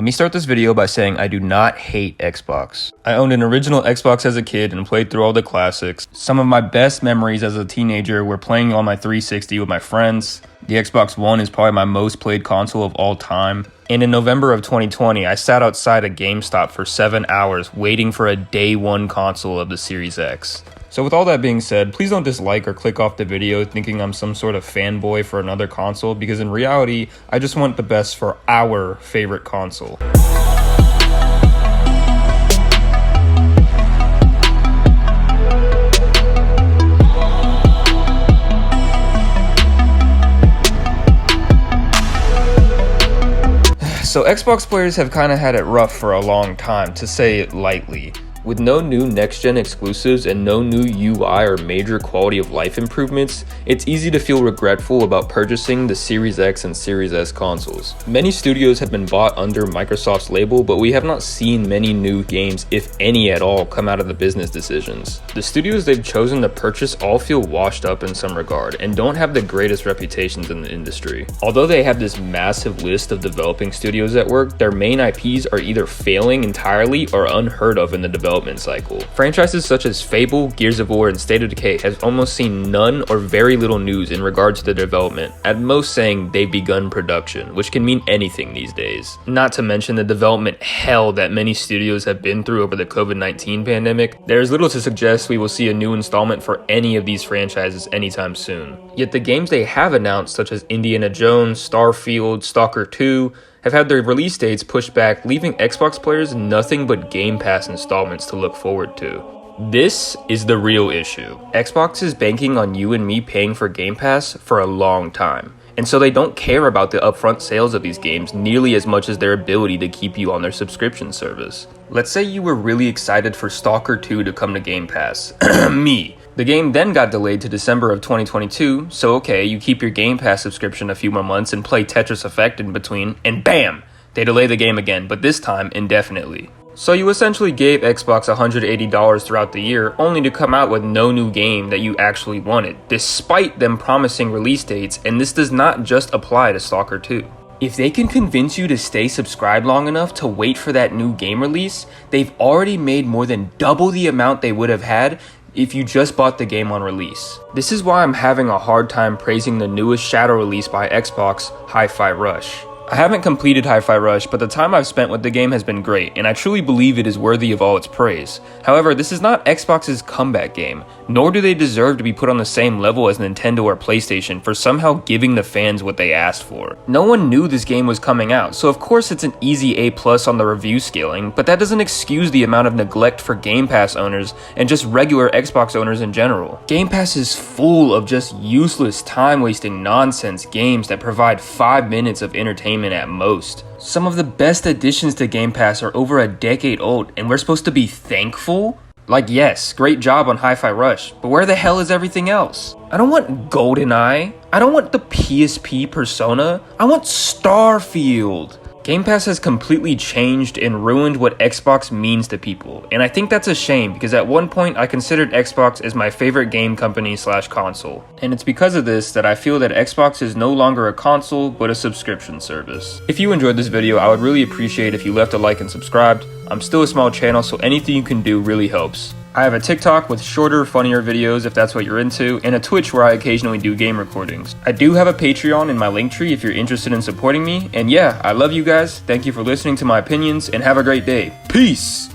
Let me start this video by saying I do not hate Xbox. I owned an original Xbox as a kid and played through all the classics. Some of my best memories as a teenager were playing on my 360 with my friends. The Xbox One is probably my most played console of all time. And in November of 2020, I sat outside a GameStop for 7 hours waiting for a day one console of the Series X. So with all that being said, please don't dislike or click off the video thinking I'm some sort of fanboy for another console, because in reality, I just want the best for our favorite console. So Xbox players have kind of had it rough for a long time, to say it lightly. With no new next-gen exclusives and no new UI or major quality of life improvements, it's easy to feel regretful about purchasing the Series X and Series S consoles. Many studios have been bought under Microsoft's label, but we have not seen many new games, if any at all, come out of the business decisions. The studios they've chosen to purchase all feel washed up in some regard and don't have the greatest reputations in the industry. Although they have this massive list of developing studios at work, their main IPs are either failing entirely or unheard of in the development cycle. Franchises such as Fable, Gears of War, and State of Decay has almost seen none or very little news in regard to the development, at most saying they've begun production, which can mean anything these days. Not to mention the development hell that many studios have been through over the COVID-19 pandemic, there's little to suggest we will see a new installment for any of these franchises anytime soon. Yet the games they have announced, such as Indiana Jones, Starfield, Stalker 2, have had their release dates pushed back, leaving Xbox players nothing but Game Pass installments to look forward to. This is the real issue. Xbox is banking on you and me paying for Game Pass for a long time, and so they don't care about the upfront sales of these games nearly as much as their ability to keep you on their subscription service. Let's say you were really excited for Stalker 2 to come to Game Pass. Me. The game then got delayed to December of 2022, so okay, you keep your Game Pass subscription a few more months and play Tetris Effect in between, and BAM! They delay the game again, but this time indefinitely. So you essentially gave Xbox $180 throughout the year, only to come out with no new game that you actually wanted, despite them promising release dates, and this does not just apply to Stalker 2. If they can convince you to stay subscribed long enough to wait for that new game release, they've already made more than double the amount they would have had if you just bought the game on release. This is why I'm having a hard time praising the newest shadow release by Xbox, Hi-Fi Rush. I haven't completed Hi-Fi Rush, but the time I've spent with the game has been great, and I truly believe it is worthy of all its praise. However, this is not Xbox's comeback game, nor do they deserve to be put on the same level as Nintendo or PlayStation for somehow giving the fans what they asked for. No one knew this game was coming out, so of course it's an easy A+ on the review scaling, but that doesn't excuse the amount of neglect for Game Pass owners and just regular Xbox owners in general. Game Pass is full of just useless, time-wasting nonsense games that provide 5 minutes of entertainment at most. Some of the best additions to Game Pass are over a decade old, and we're supposed to be thankful? Like, yes, great job on Hi-Fi Rush, but where the hell is everything else? I don't want GoldenEye. I don't want the PSP Persona. I want Starfield. Game Pass has completely changed and ruined what Xbox means to people, and I think that's a shame because at one point I considered Xbox as my favorite game company / console, and it's because of this that I feel that Xbox is no longer a console but a subscription service. If you enjoyed this video, I would really appreciate if you left a like and subscribed. I'm still a small channel, so anything you can do really helps. I have a TikTok with shorter, funnier videos if that's what you're into, and a Twitch where I occasionally do game recordings. I do have a Patreon in my Linktree if you're interested in supporting me, and yeah, I love you guys, thank you for listening to my opinions, and have a great day. Peace!